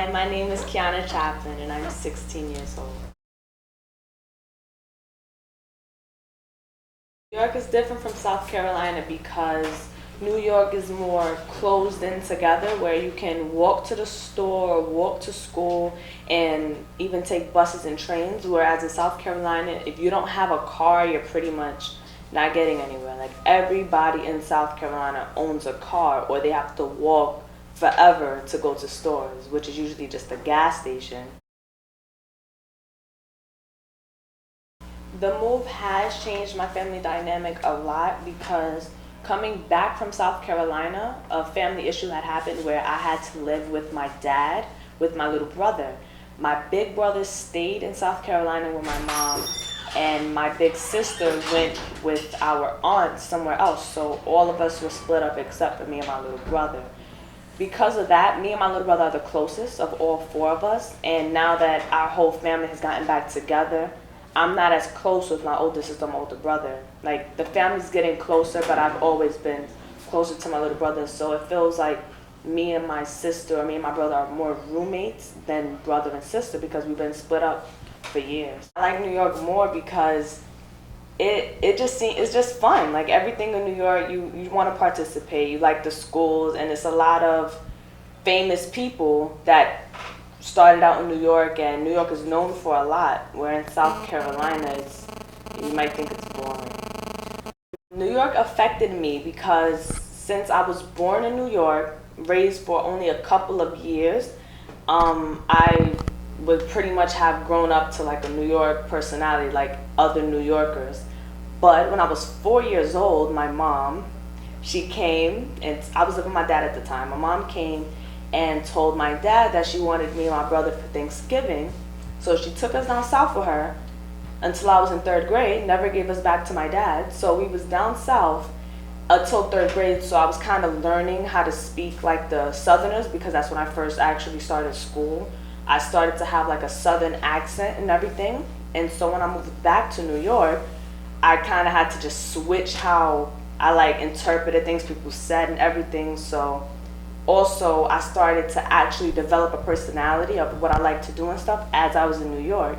Hi, my name is Kiana Chaplin and I'm 16 years old. New York is different from South Carolina because New York is more closed in together where you can walk to the store, walk to school, and even take buses and trains. Whereas in South Carolina, if you don't have a car, you're pretty much not getting anywhere. Like everybody in South Carolina owns a car or they have to walk forever to go to stores, which is usually just a gas station. The move has changed my family dynamic a lot because coming back from South Carolina, a family issue had happened where I had to live with my dad, with my little brother. My big brother stayed in South Carolina with my mom, and my big sister went with our aunt somewhere else. So all of us were split up except for me and my little brother. Because of that, me and my little brother are the closest of all four of us. And now that our whole family has gotten back together, I'm not as close with my older sister, my older brother. Like the family's getting closer, but I've always been closer to my little brother. So it feels like me and my sister, or me and my brother are more roommates than brother and sister because we've been split up for years. I like New York more because it's just fun. Like everything in New York, you want to participate. You like the schools, and it's a lot of famous people that started out in New York, and New York is known for a lot. Where in South Carolina, you might think it's boring. New York affected me because since I was born in New York, raised for only a couple of years, I would pretty much have grown up to like a New York personality, like other New Yorkers. But when I was 4 years old, my mom, she came, and I was living with my dad at the time. My mom came and told my dad that she wanted me and my brother for Thanksgiving. So she took us down south with her until I was in third grade, never gave us back to my dad. So we was down south until third grade, so I was kind of learning how to speak like the Southerners because that's when I first actually started school. I started to have like a Southern accent and everything. And so when I moved back to New York, I kind of had to just switch how I like interpreted things people said and everything. So also I started to actually develop a personality of what I like to do and stuff as I was in New York.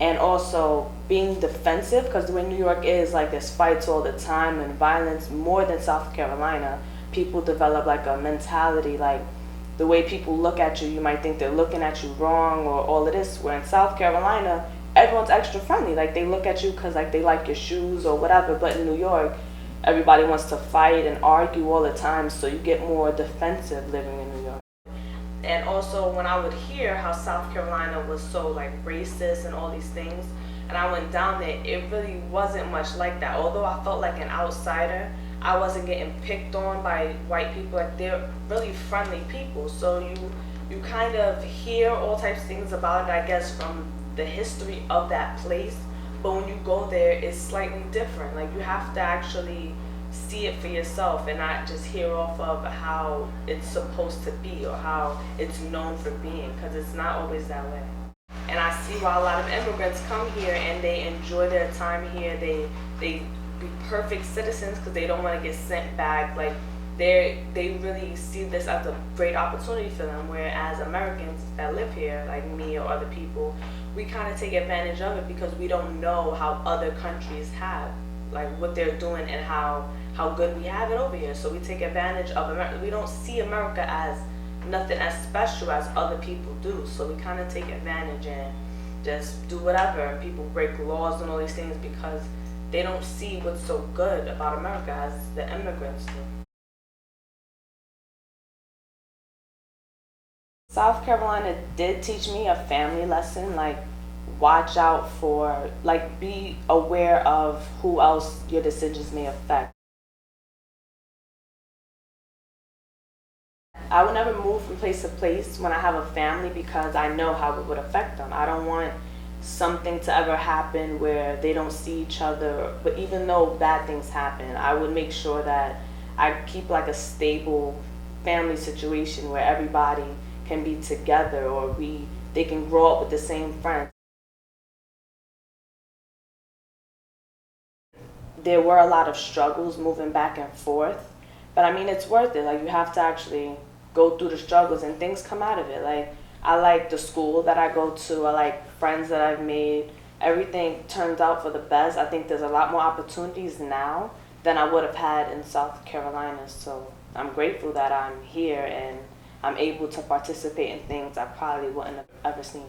And also being defensive, because the way New York is, like there's fights all the time and violence more than South Carolina. People develop like a mentality, like the way people look at you, you might think they're looking at you wrong or all of this. Where in South Carolina, everyone's extra friendly. Like they look at you because like they like your shoes or whatever. But in New York, everybody wants to fight and argue all the time, so you get more defensive living in New York. And also when I would hear how South Carolina was so like racist and all these things, and I went down there, it really wasn't much like that. Although I felt like an outsider, I wasn't getting picked on by white people. Like they're really friendly people. So you kind of hear all types of things about it, I guess, from the history of that place. But when you go there, it's slightly different. Like you have to actually see it for yourself and not just hear off of how it's supposed to be or how it's known for being, because it's not always that way. And I see why a lot of immigrants come here and they enjoy their time here. They be perfect citizens because they don't want to get sent back. Like they really see this as a great opportunity for them. Whereas Americans that live here, like me or other people, we kind of take advantage of it because we don't know how other countries have, like what they're doing and how good we have it over here. So we take advantage of America. We don't see America as nothing as special as other people do. So we kind of take advantage and just do whatever. And people break laws and all these things because they don't see what's so good about America as the immigrants do. South Carolina did teach me a family lesson, like watch out for, like be aware of who else your decisions may affect. I would never move from place to place when I have a family because I know how it would affect them. I don't want something to ever happen where they don't see each other. But even though bad things happen, I would make sure that I keep like a stable family situation where everybody can be together or they can grow up with the same friends. There were a lot of struggles moving back and forth, but I mean it's worth it. Like you have to actually go through the struggles and things come out of it. Like I like the school that I go to. I like friends that I've made. Everything turned out for the best. I think there's a lot more opportunities now than I would have had in South Carolina. So I'm grateful that I'm here and I'm able to participate in things I probably wouldn't have ever seen.